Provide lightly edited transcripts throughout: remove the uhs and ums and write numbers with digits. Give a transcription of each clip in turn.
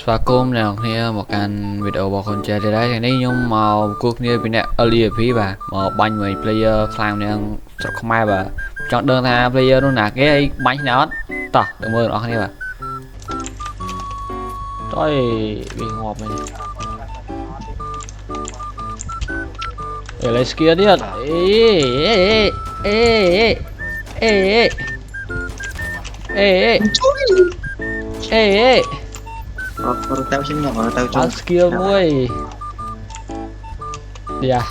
ស្វាគមន៍អ្នកគ្នាមកកាន់វីដេអូរបស់ខ្លួនចេះទេដែរថ្ងៃនេះខ្ញុំមកគូគ្នាពីអ្នក LEP បាទមកបាញ់មួយ player ខ្លាំងនាងស្រុកខ្មែរបាទចង់ដឹងថា player នោះណាគេឲ្យបាញ់ណាអត់តោះទៅមើលអ្នកគ្នាបាទតើវាងាប់មែនលេស្គីទៀតtao xin nhỏ tao cho skill muối đi à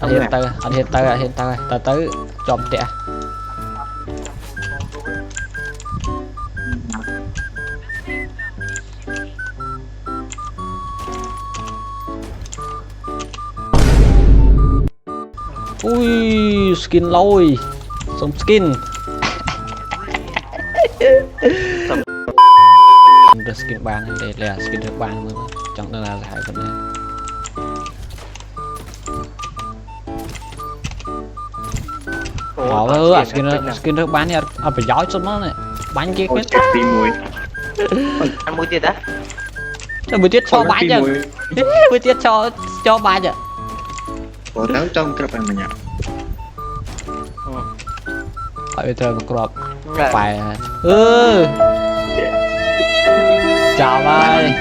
hiện tại ta tới chọn tệ ui skin lôi sống skin skin ban đây là skin được ban luôn chẳng là hai phần này đó skin được bán nha phải giỏi chút nó này bán kia quyết ăn muối tiệt á cho buổi tiết cho bán chứ buổi tiết cho bán chứ có tao trong cái phần này phải bây giờ một crop phải chào ơi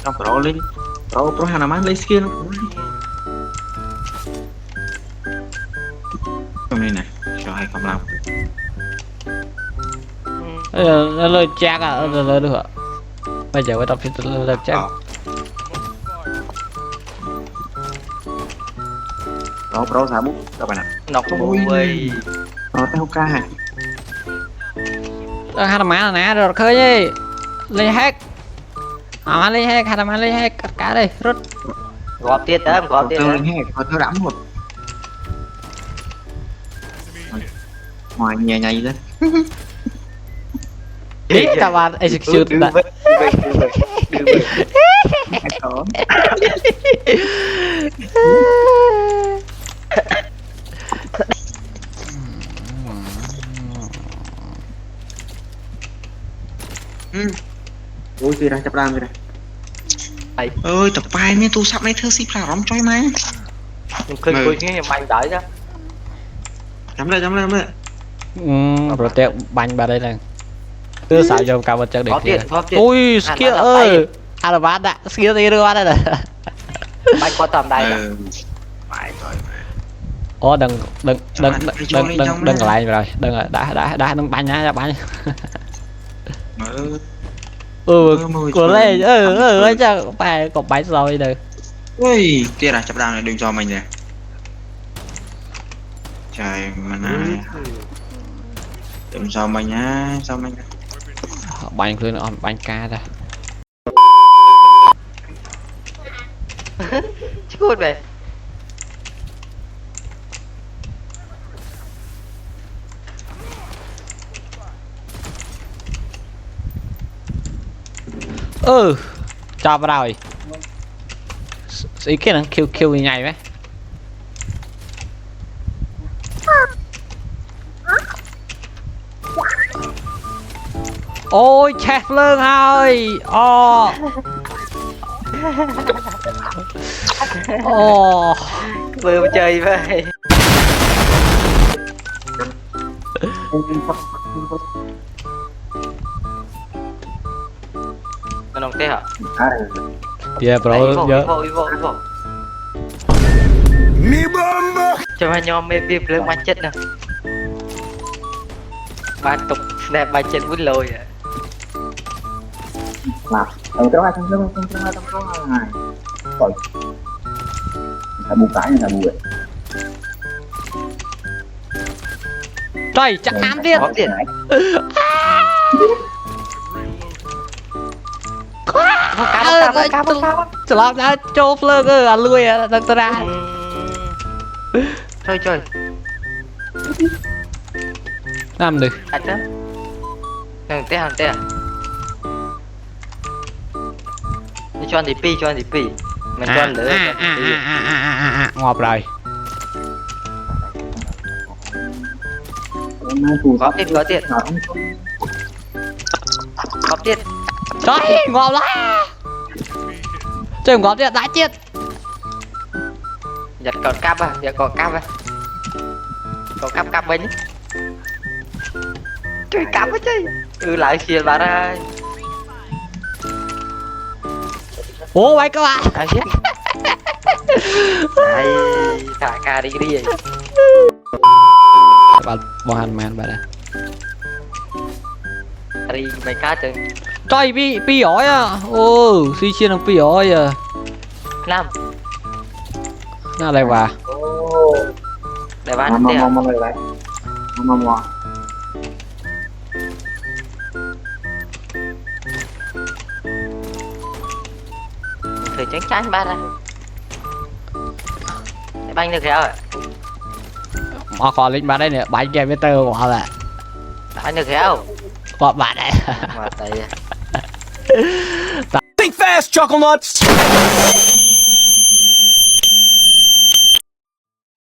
trong pro lên pro hàng nào lấy skin trong này này cho hai không làm nó lời chắc à lời được bây giờ quay tập phim lời chắc đó pro sao bút các bạn ạ nọc mùi tao ca hả hai má nè rồi khơi đi lên hack lên hack hai má lên hack cả đây rút gọt tiệt đó gọt tiệt lên hack có tao đắm một ngoài nhà nhảy lên ít các bạn execute đã ôi gì ra chập ram gì đây ơi tập bài mấy tu sắp này thưa xịp là rong choi mà khơi khơi nghe mày đợi ra chấm đây rồi tẹo bánh vào đây này cứ xạo cho cả vật chất để kia ui skill ơi là bát đã skill gì đưa đây này bánh có tầm đây phải rồi ô đừng lại rồi đừng đã đừng bánh nhá bánh của đây chắc phải có bánh rồi được ui kia là chập đam này đừng cho mình nè trời mà này đừng cho mình nhá sao mình bánh lên on bánh ca ra chút về cho vào rồi ý kiến là kêu như này mấy ôi chết lương ơi vừa chơi vậy nó nông thế hả? Yeah bro, cho hai nhóm mê việc lên bánh chết nè ba tục snap ba chết vứt lôi à là trong cái trong này rồi là bù cái này là bù trời chắc ám tiền chả làm ra cho fleur lui à đừng ra chơi làm được anh đó hàng té cho anh thì pi mình cho anh lửa ngọt rồi có tiền có tiền có tiền Trời ngon lá Trời ngon tiền đã chết giật còn cắp à giật còn cắp à còn cắp bên chơi cắp á chứ lại xìa bà ra Ủa mày các bạn ai chết ai thả ca đi vậy Bạn bỏ hành màn bà đây đi mày cá chơi Trời bị ỏi à Ô suy chiên nó bị ỏi à làm Nào đây bà để bán tiền thử tránh tránh ba ra để banh được rồi Mà còn lên bà đây nè bánh game với tơ quả là banh được rồi Còn bà đây mà tại Think fast, Chuckle Nuts!